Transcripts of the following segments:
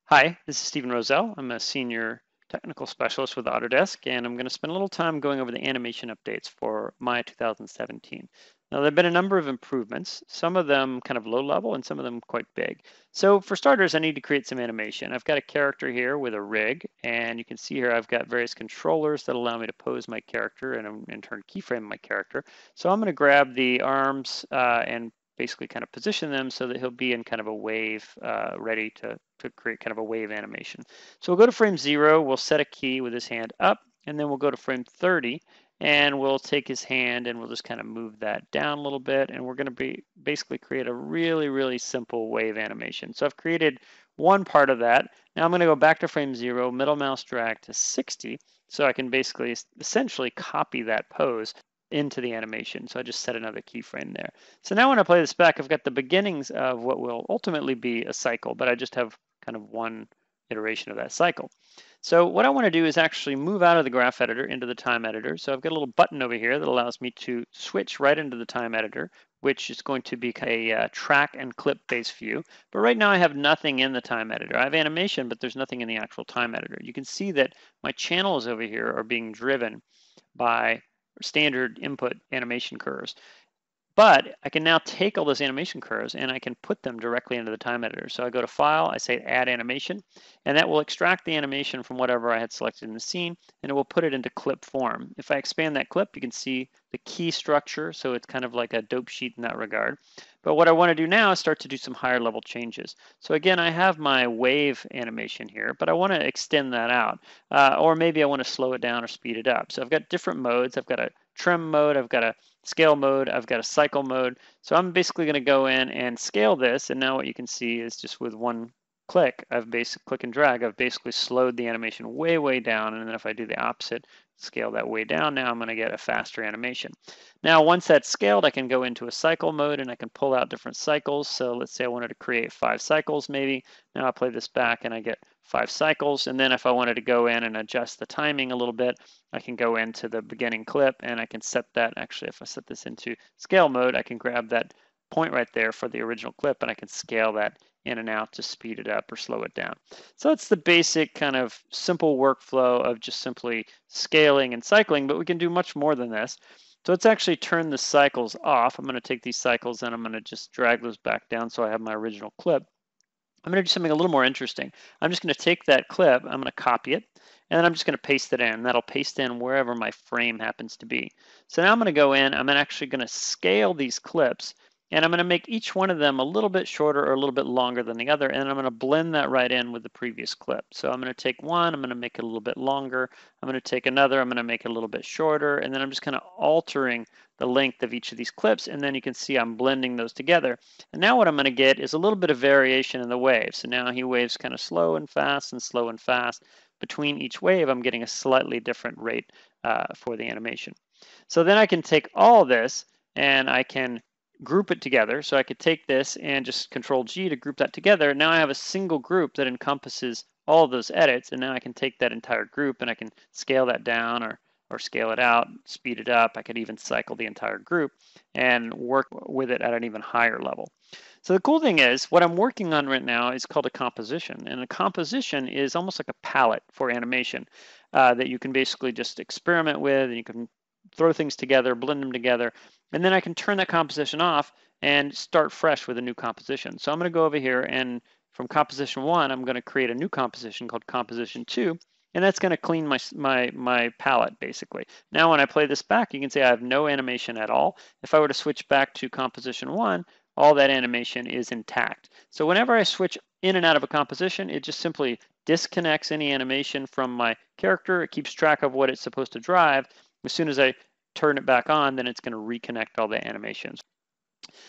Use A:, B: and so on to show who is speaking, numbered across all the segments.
A: Hi, this is Stephen Roselle. I'm a senior technical specialist with Autodesk, and I'm going to spend a little time going over the animation updates for Maya 2017. Now, there have been a number of improvements, some of them kind of low level and some of them quite big. So for starters, I need to create some animation. I've got a character here with a rig, and you can see here I've got various controllers that allow me to pose my character and in turn keyframe my character. So I'm going to grab the arms and basically kind of position them so that he'll be in kind of a wave ready to create kind of a wave animation. So we'll go to frame 0, we'll set a key with his hand up, and then we'll go to frame 30, and we'll take his hand and we'll just kind of move that down a little bit, and we're going to basically create a really simple wave animation. So I've created one part of that. Now I'm going to go back to frame 0, middle mouse drag to 60, so I can basically essentially copy that pose into the animation. So I just set another keyframe there. So now when I play this back, I've got the beginnings of what will ultimately be a cycle, but I just have kind of one iteration of that cycle. So what I want to do is actually move out of the graph editor into the time editor. So I've got a little button over here that allows me to switch right into the time editor, which is going to be a track and clip based view. But right now I have nothing in the time editor. I have animation, but there's nothing in the actual time editor. You can see that my channels over here are being driven by standard input animation curves. But I can now take all those animation curves and I can put them directly into the time editor. So I go to File, I say Add Animation, and that will extract the animation from whatever I had selected in the scene, and it will put it into clip form. If I expand that clip, you can see the key structure, so it's kind of like a dope sheet in that regard. But what I want to do now is start to do some higher level changes. So again, I have my wave animation here, but I want to extend that out. Or maybe I want to slow it down or speed it up. So I've got different modes. I've got a trim mode, I've got a scale mode, I've got a cycle mode. So I'm basically going to go in and scale this, and now what you can see is just with one click, click and drag, I've basically slowed the animation way down, and then if I do the opposite, scale that way down, now I'm going to get a faster animation. Now once that's scaled, I can go into a cycle mode and I can pull out different cycles. So let's say I wanted to create 5 cycles maybe. Now I play this back and I get 5 cycles, and then if I wanted to go in and adjust the timing a little bit, I can go into the beginning clip and I can set that. Actually, if I set this into scale mode, I can grab that point right there for the original clip and I can scale that in and out to speed it up or slow it down. So it's the basic kind of simple workflow of just simply scaling and cycling, but we can do much more than this. So let's actually turn the cycles off. I'm going to take these cycles and I'm going to just drag those back down so I have my original clip. I'm going to do something a little more interesting. I'm just going to take that clip, I'm going to copy it, and then I'm just going to paste it in. That'll paste in wherever my frame happens to be. So now I'm going to go in, I'm actually going to scale these clips, and I'm going to make each one of them a little bit shorter or a little bit longer than the other, and I'm going to blend that right in with the previous clip. So I'm going to take one, I'm going to make it a little bit longer, I'm going to take another, I'm going to make it a little bit shorter, and then I'm just kind of altering the length of each of these clips, and then you can see I'm blending those together. And now what I'm going to get is a little bit of variation in the wave. So now he waves kind of slow and fast and slow and fast. Between each wave, I'm getting a slightly different rate for the animation. So then I can take all this and I can group it together. So I could take this and just Control G to group that together. Now I have a single group that encompasses all of those edits, and now I can take that entire group and I can scale that down or scale it out, speed it up. I could even cycle the entire group and work with it at an even higher level. So the cool thing is, what I'm working on right now is called a composition. And a composition is almost like a palette for animation that you can basically just experiment with, and you can throw things together, blend them together, and then I can turn that composition off and start fresh with a new composition. So I'm going to go over here, and from composition 1, I'm going to create a new composition called composition 2, and that's going to clean my palette basically. Now when I play this back, you can see I have no animation at all. If I were to switch back to composition 1, all that animation is intact. So whenever I switch in and out of a composition, it just simply disconnects any animation from my character. It keeps track of what it's supposed to drive. As soon as I turn it back on, then it's going to reconnect all the animations.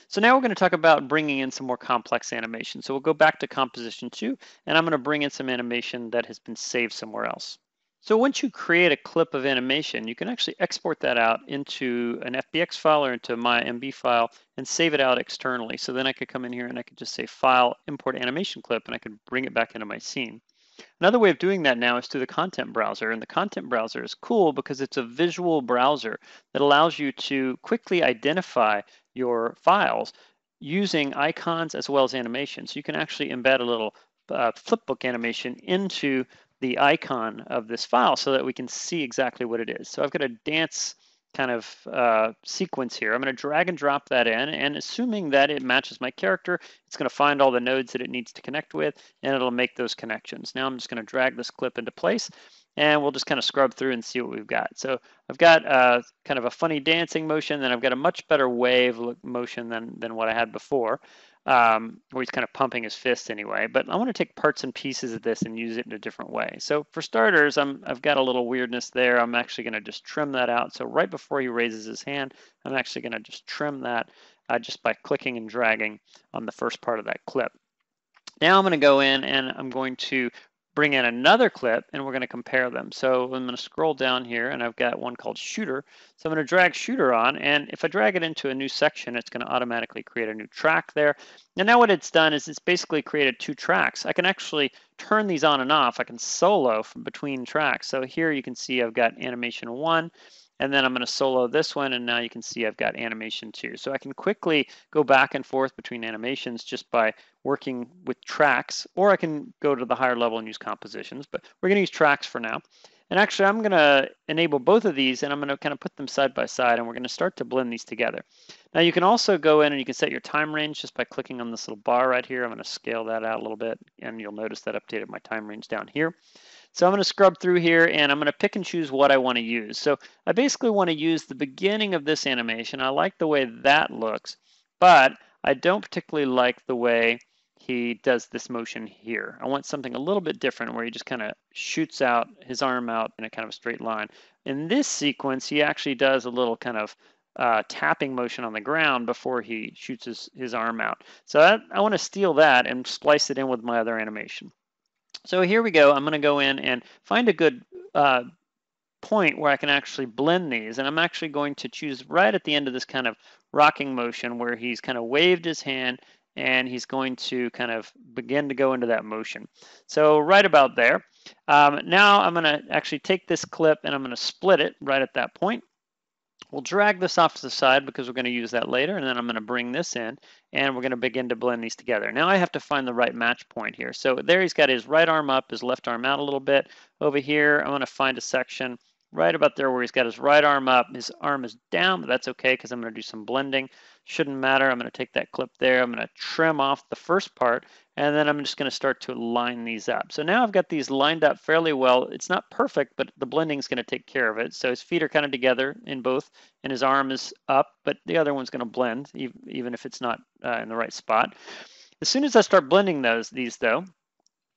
A: So now we're going to talk about bringing in some more complex animation. So we'll go back to composition 2, and I'm going to bring in some animation that has been saved somewhere else. So once you create a clip of animation, you can actually export that out into an FBX file or into my MB file and save it out externally. So then I could come in here and I could just say File, Import Animation Clip, and I could bring it back into my scene. Another way of doing that now is through the content browser, and the content browser is cool because it's a visual browser that allows you to quickly identify your files using icons as well as animations. So you can actually embed a little flipbook animation into the icon of this file so that we can see exactly what it is. So I've got a dance kind of sequence here. I'm going to drag and drop that in, and assuming that it matches my character, it's going to find all the nodes that it needs to connect with, and it'll make those connections. Now I'm just going to drag this clip into place, and we'll just kind of scrub through and see what we've got. So I've got kind of a funny dancing motion, then I've got a much better wave motion than what I had before, where he's kind of pumping his fist anyway. But I want to take parts and pieces of this and use it in a different way. So for starters, I've got a little weirdness there. I'm actually going to just trim that out. So right before he raises his hand, I'm actually going to just trim that just by clicking and dragging on the first part of that clip. Now I'm going to go in and I'm going to bring in another clip and we're going to compare them. So I'm going to scroll down here and I've got one called shooter. So I'm going to drag shooter on, and if I drag it into a new section, it's going to automatically create a new track there. And now what it's done is it's basically created two tracks. I can actually turn these on and off. I can solo from between tracks. So here you can see I've got animation 1, and then I'm going to solo this one, and now you can see I've got animation 2. So I can quickly go back and forth between animations just by working with tracks, or I can go to the higher level and use compositions, but we're going to use tracks for now. And actually, I'm going to enable both of these, and I'm going to kind of put them side by side, and we're going to start to blend these together. Now, you can also go in and you can set your time range just by clicking on this little bar right here. I'm going to scale that out a little bit, and you'll notice that updated my time range down here. So I'm going to scrub through here, and I'm going to pick and choose what I want to use. So I basically want to use the beginning of this animation. I like the way that looks, but I don't particularly like the way he does this motion here. I want something a little bit different where he just kind of shoots out his arm out in a kind of straight line. In this sequence, he actually does a little kind of tapping motion on the ground before he shoots his arm out. So I want to steal that and splice it in with my other animation. So here we go. I'm going to go in and find a good point where I can actually blend these. And I'm actually going to choose right at the end of this kind of rocking motion where he's kind of waved his hand and he's going to kind of begin to go into that motion. So right about there. Now I'm going to actually take this clip and I'm going to split it right at that point. We'll drag this off to the side because we're going to use that later, and then I'm going to bring this in, and we're going to begin to blend these together. Now I have to find the right match point here. So there he's got his right arm up, his left arm out a little bit. Over here, I'm going to find a section right about there where he's got his right arm up, his arm is down, but that's okay because I'm going to do some blending. Shouldn't matter. I'm going to take that clip there. I'm going to trim off the first part, and then I'm just going to start to line these up. So now I've got these lined up fairly well. It's not perfect, but the blending is going to take care of it. So his feet are kind of together in both, and his arm is up, but the other one's going to blend, even if it's not in the right spot. As soon as I start blending these though,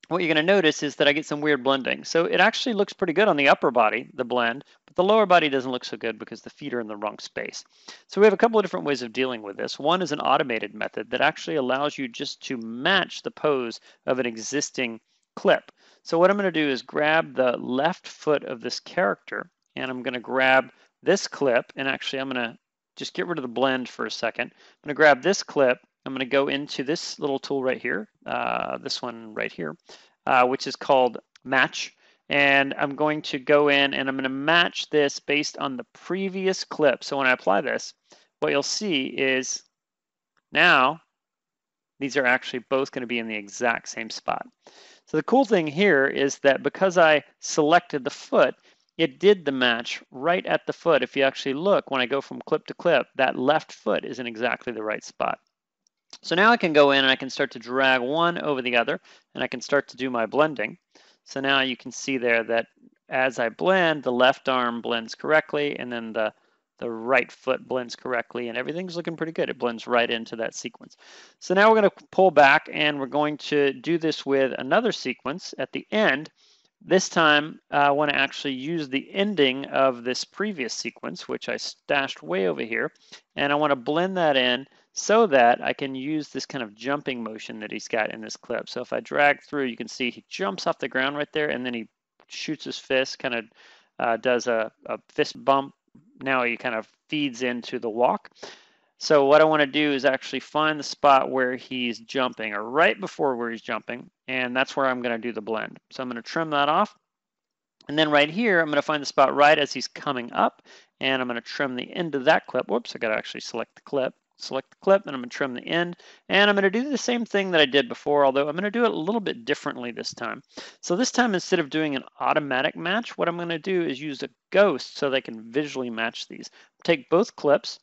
A: what you're going to notice is that I get some weird blending. So it actually looks pretty good on the upper body, the blend, but the lower body doesn't look so good because the feet are in the wrong space. So we have a couple of different ways of dealing with this. One is an automated method that actually allows you just to match the pose of an existing clip. So what I'm going to do is grab the left foot of this character, and I'm going to grab this clip, and actually I'm going to just get rid of the blend for a second. I'm going to grab this clip. I'm going to go into this little tool right here, this one right here, which is called Match. And I'm going to go in and I'm going to match this based on the previous clip. So when I apply this, what you'll see is now these are actually both going to be in the exact same spot. So the cool thing here is that because I selected the foot, it did the match right at the foot. If you actually look, when I go from clip to clip, that left foot is in exactly the right spot. So now I can go in and I can start to drag one over the other, and I can start to do my blending. So now you can see there that as I blend, the left arm blends correctly, and then the right foot blends correctly, and everything's looking pretty good. It blends right into that sequence. So now we're going to pull back, and we're going to do this with another sequence at the end. This time, I want to actually use the ending of this previous sequence, which I stashed way over here, and I want to blend that in so that I can use this kind of jumping motion that he's got in this clip. So if I drag through, you can see he jumps off the ground right there, and then he shoots his fist, kind of does a fist bump. Now he kind of feeds into the walk. So what I want to do is actually find the spot where he's jumping, or right before where he's jumping, and that's where I'm going to do the blend. So I'm going to trim that off. And then right here, I'm going to find the spot right as he's coming up, and I'm going to trim the end of that clip. Whoops, I got to actually select the clip. select the clip, and I'm going to trim the end. And I'm going to do the same thing that I did before, although I'm going to do it a little bit differently this time. So this time, instead of doing an automatic match, what I'm going to do is use a ghost so they can visually match these. Take both clips,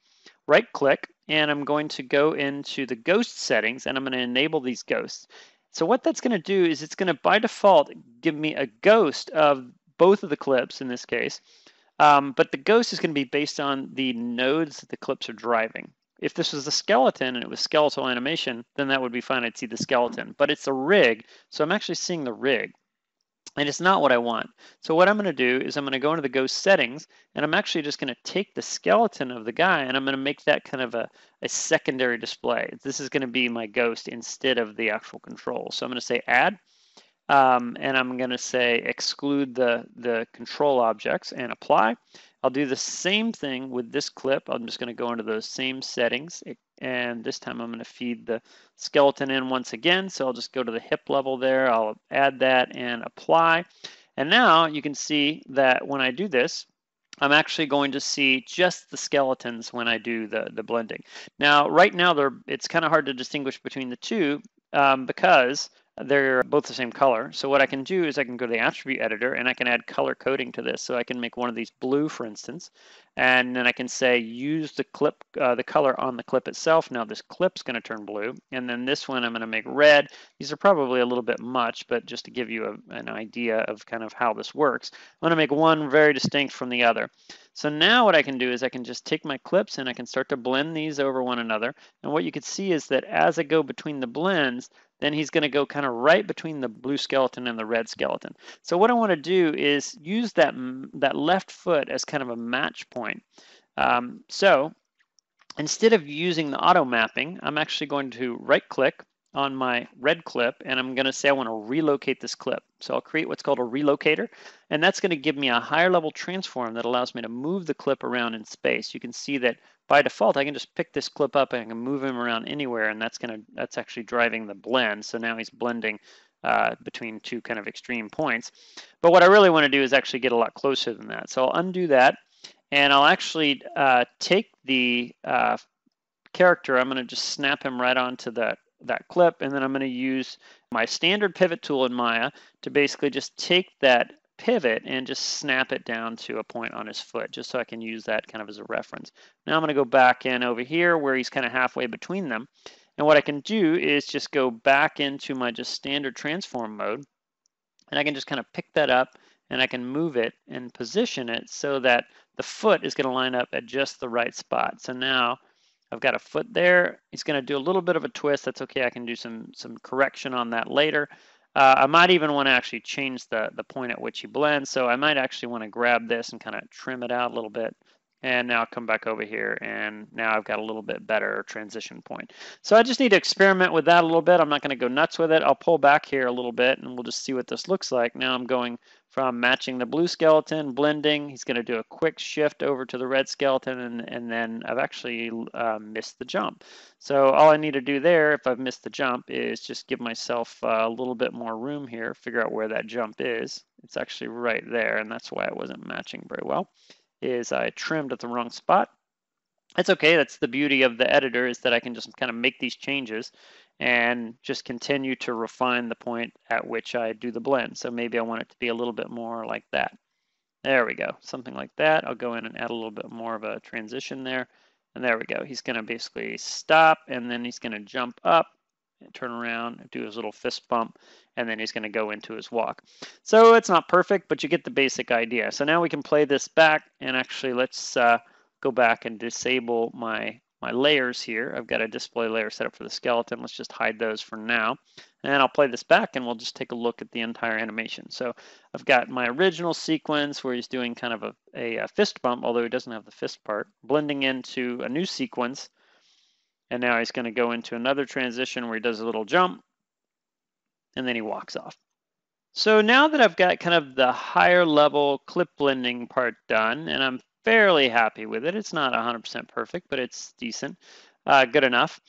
A: right click, and I'm going to go into the ghost settings, and I'm going to enable these ghosts. So what that's going to do is it's going to, by default, give me a ghost of both of the clips in this case. But the ghost is going to be based on the nodes that the clips are driving. If this was a skeleton and it was skeletal animation, then that would be fine. I'd see the skeleton. But it's a rig, so I'm actually seeing the rig. And it's not what I want. So what I'm going to do is I'm going to go into the ghost settings, and I'm actually just going to take the skeleton of the guy, and I'm going to make that kind of a secondary display. This is going to be my ghost instead of the actual control. So I'm going to say add. And I'm going to say exclude the control objects and apply. I'll do the same thing with this clip. I'm just going to go into those same settings, and this time I'm going to feed the skeleton in once again. So I'll just go to the hip level there. I'll add that and apply. And now you can see that when I do this, I'm actually going to see just the skeletons when I do the blending. Now, right now, it's kind of hard to distinguish between the two because they're both the same color. So what I can do is I can go to the attribute editor and I can add color coding to this. So I can make one of these blue, for instance, and then I can say use the clip, the color on the clip itself. Now this clip's going to turn blue, and then this one I'm going to make red. These are probably a little bit much, but just to give you an idea of kind of how this works, I'm going to make one very distinct from the other. So now what I can do is I can just take my clips and I can start to blend these over one another. And what you can see is that as I go between the blends, then he's going to go kind of right between the blue skeleton and the red skeleton. So what I want to do is use that left foot as kind of a match point. So instead of using the auto mapping, I'm actually going to right click on my red clip, and I'm going to say I want to relocate this clip. So I'll create what's called a relocator, and that's going to give me a higher level transform that allows me to move the clip around in space. You can see that by default I can just pick this clip up and I can move him around anywhere, and that's actually driving the blend. So now he's blending between two kind of extreme points. But what I really want to do is actually get a lot closer than that. So I'll undo that, and I'll actually take the character. I'm going to just snap him right onto that clip, and then I'm going to use my standard pivot tool in Maya to basically just take that pivot and just snap it down to a point on his foot, just so I can use that kind of as a reference. Now I'm going to go back in over here where he's kind of halfway between them, and what I can do is just go back into my just standard transform mode, and I can just kind of pick that up and I can move it and position it so that the foot is going to line up at just the right spot. So now I've got a foot there. He's going to do a little bit of a twist. That's okay. I can do some correction on that later. I might even want to actually change the point at which he blends. So I might actually want to grab this and kind of trim it out a little bit. And now I'll come back over here, and now I've got a little bit better transition point. So I just need to experiment with that a little bit. I'm not going to go nuts with it. I'll pull back here a little bit, and we'll just see what this looks like. Now I'm going from matching the blue skeleton, blending. He's going to do a quick shift over to the red skeleton, and then I've actually missed the jump. So all I need to do there, if I've missed the jump, is just give myself a little bit more room here, figure out where that jump is. It's actually right there, and that's why it wasn't matching very well. Is I trimmed at the wrong spot. That's okay. That's the beauty of the editor, is that I can just kind of make these changes and just continue to refine the point at which I do the blend. So maybe I want it to be a little bit more like that. There we go, something like that. I'll go in and add a little bit more of a transition there. And there we go. He's going to basically stop, and then he's going to jump up, and turn around, and do his little fist bump, and then he's going to go into his walk. So it's not perfect, but you get the basic idea. So now we can play this back, and actually let's go back and disable my layers here. I've got a display layer set up for the skeleton. Let's just hide those for now. And I'll play this back, and we'll just take a look at the entire animation. So I've got my original sequence where he's doing kind of a fist bump, although he doesn't have the fist part, blending into a new sequence. And now he's going to go into another transition where he does a little jump, and then he walks off. So now that I've got kind of the higher level clip blending part done, and I'm fairly happy with it. It's not 100% perfect, but it's decent, good enough.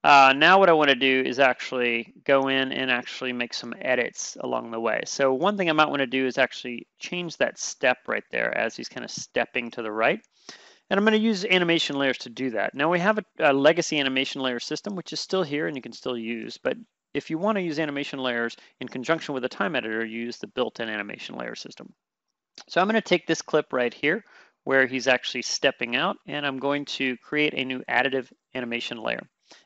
A: Now what I want to do is actually go in and actually make some edits along the way. So one thing I might want to do is actually change that step right there as he's kind of stepping to the right. And I'm going to use animation layers to do that. Now we have a legacy animation layer system, which is still here and you can still use, but if you want to use animation layers in conjunction with a time editor, use the built-in animation layer system. So I'm going to take this clip right here where he's actually stepping out, and I'm going to create a new additive animation layer.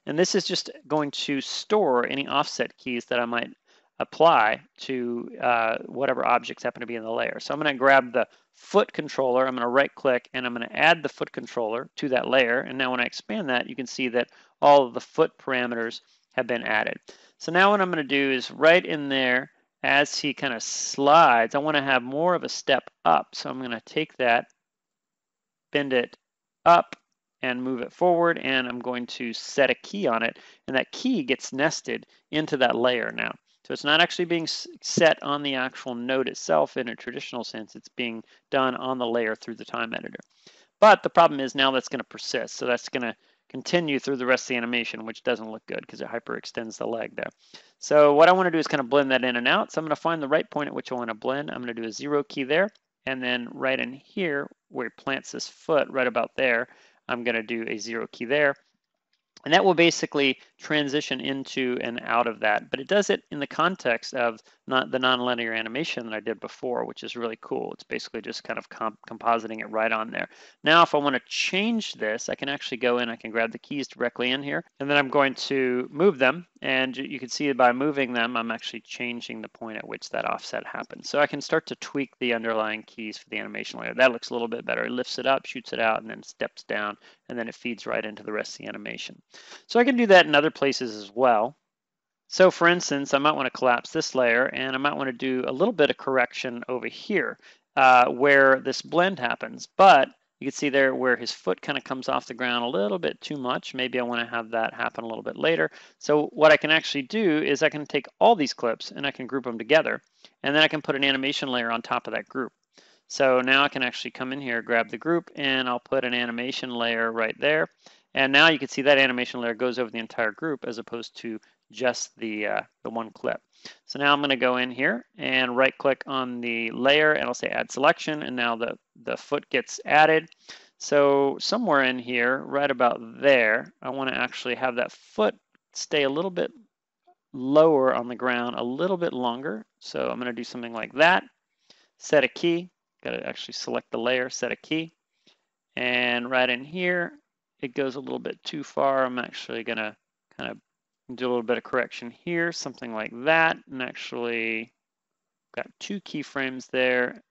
A: And this is just going to store any offset keys that I might apply to whatever objects happen to be in the layer. So I'm going to grab the foot controller, I'm going to right click, and I'm going to add the foot controller to that layer. And now when I expand that, you can see that all of the foot parameters have been added. So now what I'm going to do is right in there, as he kind of slides, I want to have more of a step up. So I'm going to take that, bend it up, and move it forward, and I'm going to set a key on it, and that key gets nested into that layer now. So it's not actually being set on the actual node itself in a traditional sense, it's being done on the layer through the time editor. But the problem is now that's going to persist, so that's going to continue through the rest of the animation, which doesn't look good because it hyperextends the leg there. So what I want to do is kind of blend that in and out. So I'm going to find the right point at which I want to blend. I'm going to do a 0 key there, and then right in here where it plants this foot right about there, I'm going to do a 0 key there. And that will basically transition into and out of that. But it does it in the context of the nonlinear animation that I did before, which is really cool. It's basically just kind of compositing it right on there. Now, if I want to change this, I can actually go in, I can grab the keys directly in here, and then I'm going to move them. And you can see by moving them, I'm actually changing the point at which that offset happens. So I can start to tweak the underlying keys for the animation layer. That looks a little bit better. It lifts it up, shoots it out, and then steps down, and then it feeds right into the rest of the animation. So I can do that in other places as well. So for instance, I might want to collapse this layer, and I might want to do a little bit of correction over here where this blend happens. But you can see there where his foot kind of comes off the ground a little bit too much. Maybe I want to have that happen a little bit later. So what I can actually do is I can take all these clips and I can group them together, and then I can put an animation layer on top of that group. So now I can actually come in here, grab the group, and I'll put an animation layer right there. And now you can see that animation layer goes over the entire group as opposed to just the one clip. So now I'm going to go in here and right click on the layer and I'll say add selection, and now the foot gets added. So somewhere in here, right about there, I want to actually have that foot stay a little bit lower on the ground, a little bit longer. So I'm going to do something like that. Set a key, got to actually select the layer, set a key. And right in here, it goes a little bit too far. I'm actually going to kind of do a little bit of correction here, something like that. And actually got 2 keyframes there.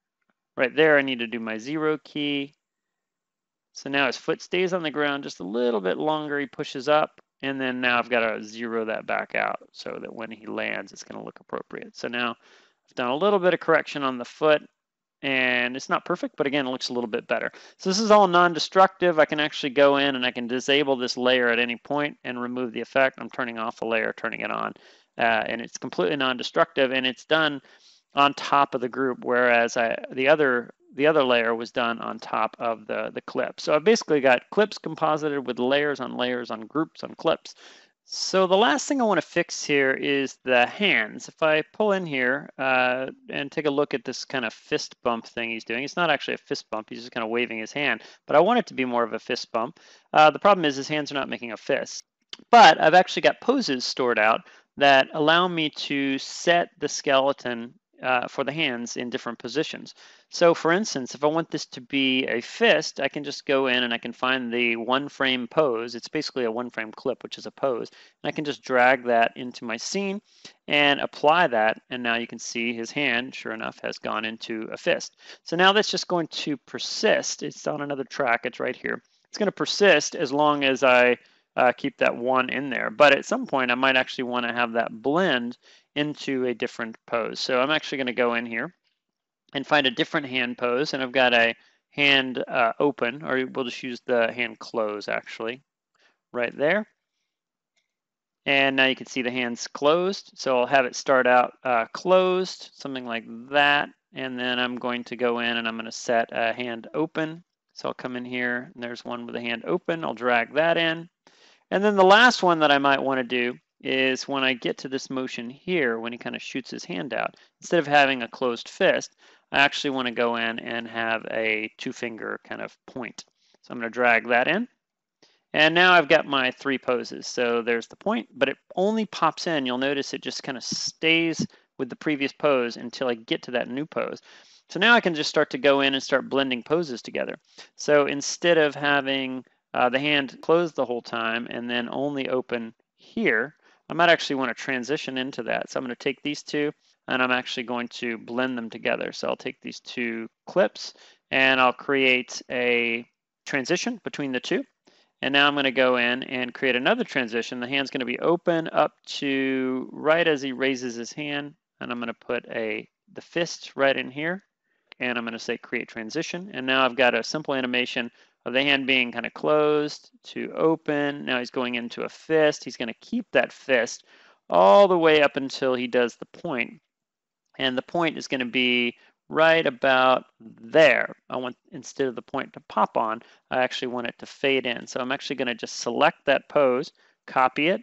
A: Right there, I need to do my 0 key. So now his foot stays on the ground just a little bit longer. He pushes up, and then now I've got to 0 that back out so that when he lands, it's going to look appropriate. So now I've done a little bit of correction on the foot, and it's not perfect, but again, it looks a little bit better. So this is all non-destructive. I can actually go in and I can disable this layer at any point and remove the effect. I'm turning off a layer, turning it on, and it's completely non-destructive, and it's done on top of the group, whereas the other layer was done on top of the clip. So I've basically got clips composited with layers on groups on clips. So the last thing I want to fix here is the hands. If I pull in here and take a look at this kind of fist bump thing he's doing, it's not actually a fist bump, he's just kind of waving his hand, but I want it to be more of a fist bump. The problem is his hands are not making a fist. But I've actually got poses stored out that allow me to set the skeleton for the hands in different positions. So for instance, if I want this to be a fist, I can just go in and I can find the 1-frame pose. It's basically a 1-frame clip, which is a pose. And I can just drag that into my scene and apply that. And now you can see his hand, sure enough, has gone into a fist. So now that's just going to persist. It's on another track. It's right here. It's going to persist as long as I keep that 1 in there. But at some point, I might actually want to have that blend into a different pose. So I'm actually going to go in here and find a different hand pose, and I've got a hand open, or we'll just use the hand close actually, right there. And now you can see the hands closed. So I'll have it start out closed, something like that. And then I'm going to go in and I'm going to set a hand open. So I'll come in here and there's one with a hand open. I'll drag that in. And then the last one that I might want to do is when I get to this motion here, when he kind of shoots his hand out, instead of having a closed fist, I actually want to go in and have a 2-finger kind of point. So I'm going to drag that in. And now I've got my 3 poses. So there's the point, but it only pops in. You'll notice it just kind of stays with the previous pose until I get to that new pose. So now I can just start to go in and start blending poses together. So instead of having the hand closed the whole time and then only open here, I might actually want to transition into that. So I'm going to take these two and I'm actually going to blend them together. So I'll take these 2 clips and I'll create a transition between the 2. And now I'm going to go in and create another transition. The hand's going to be open up to right as he raises his hand. And I'm going to put the fist right in here. And I'm going to say create transition. And now I've got a simple animation of the hand being kind of closed to open. Now he's going into a fist. He's going to keep that fist all the way up until he does the point. And the point is going to be right about there. I want, instead of the point to pop on, I actually want it to fade in. So I'm actually going to just select that pose, copy it,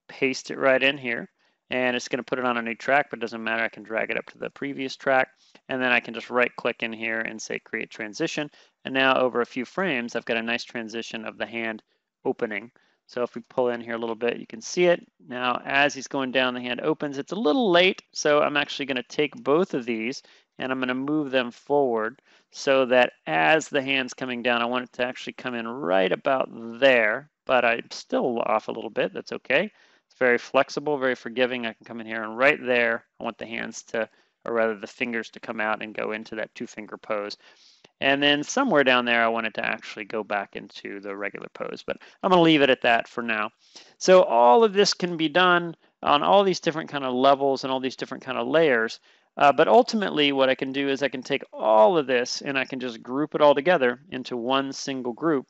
A: paste it right in here, and it's going to put it on a new track, but it doesn't matter. I can drag it up to the previous track, and then I can just right click in here and say create transition. And now over a few frames, I've got a nice transition of the hand opening. So if we pull in here a little bit, you can see it. Now, as he's going down, the hand opens. It's a little late, so I'm actually going to take both of these and I'm going to move them forward so that as the hand's coming down, I want it to actually come in right about there, but I'm still off a little bit. That's okay. It's very flexible, very forgiving. I can come in here and right there, I want the hands to, or rather the fingers to come out and go into that 2-finger pose. And then somewhere down there, I want it to actually go back into the regular pose, but I'm going to leave it at that for now. So all of this can be done on all these different kind of levels and all these different kind of layers. But ultimately, what I can do is I can take all of this and I can just group it all together into one single group.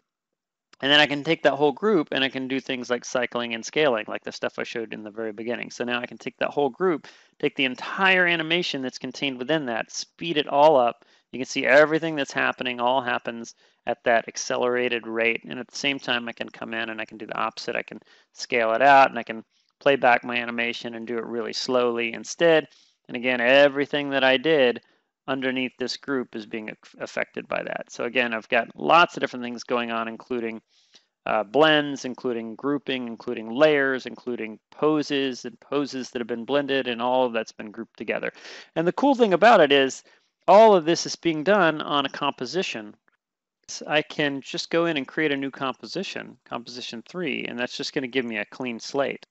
A: And then I can take that whole group and I can do things like cycling and scaling, like the stuff I showed in the very beginning. So now I can take that whole group, take the entire animation that's contained within that, speed it all up. You can see everything that's happening all happens at that accelerated rate. And at the same time, I can come in and I can do the opposite. I can scale it out and I can play back my animation and do it really slowly instead. And again, everything that I did underneath this group is being affected by that. So again, I've got lots of different things going on, including blends, including grouping, including layers, including poses and poses that have been blended, and all of that's been grouped together. And the cool thing about it is all of this is being done on a composition. So I can just go in and create a new composition, composition 3, and that's just going to give me a clean slate.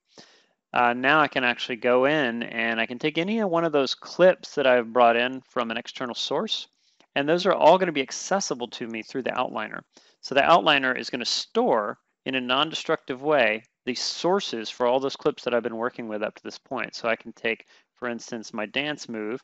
A: Now I can actually go in and I can take any one of those clips that I've brought in from an external source, and those are all going to be accessible to me through the outliner. So the outliner is going to store in a non-destructive way the sources for all those clips that I've been working with up to this point. So I can take, for instance, my dance move,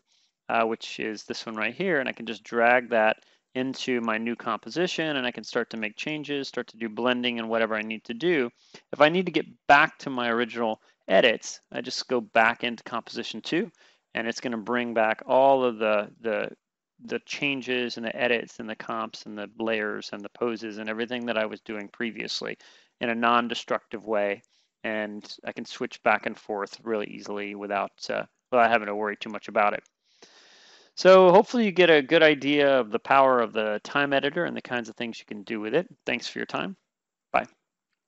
A: which is this one right here, and I can just drag that into my new composition and I can start to make changes, start to do blending and whatever I need to do. If I need to get back to my original edits, I just go back into composition 2 and it's going to bring back all of the changes and the edits and the comps and the layers and the poses and everything that I was doing previously in a non-destructive way, and I can switch back and forth really easily without having to worry too much about it. So hopefully you get a good idea of the power of the time editor and the kinds of things you can do with it. Thanks for your time.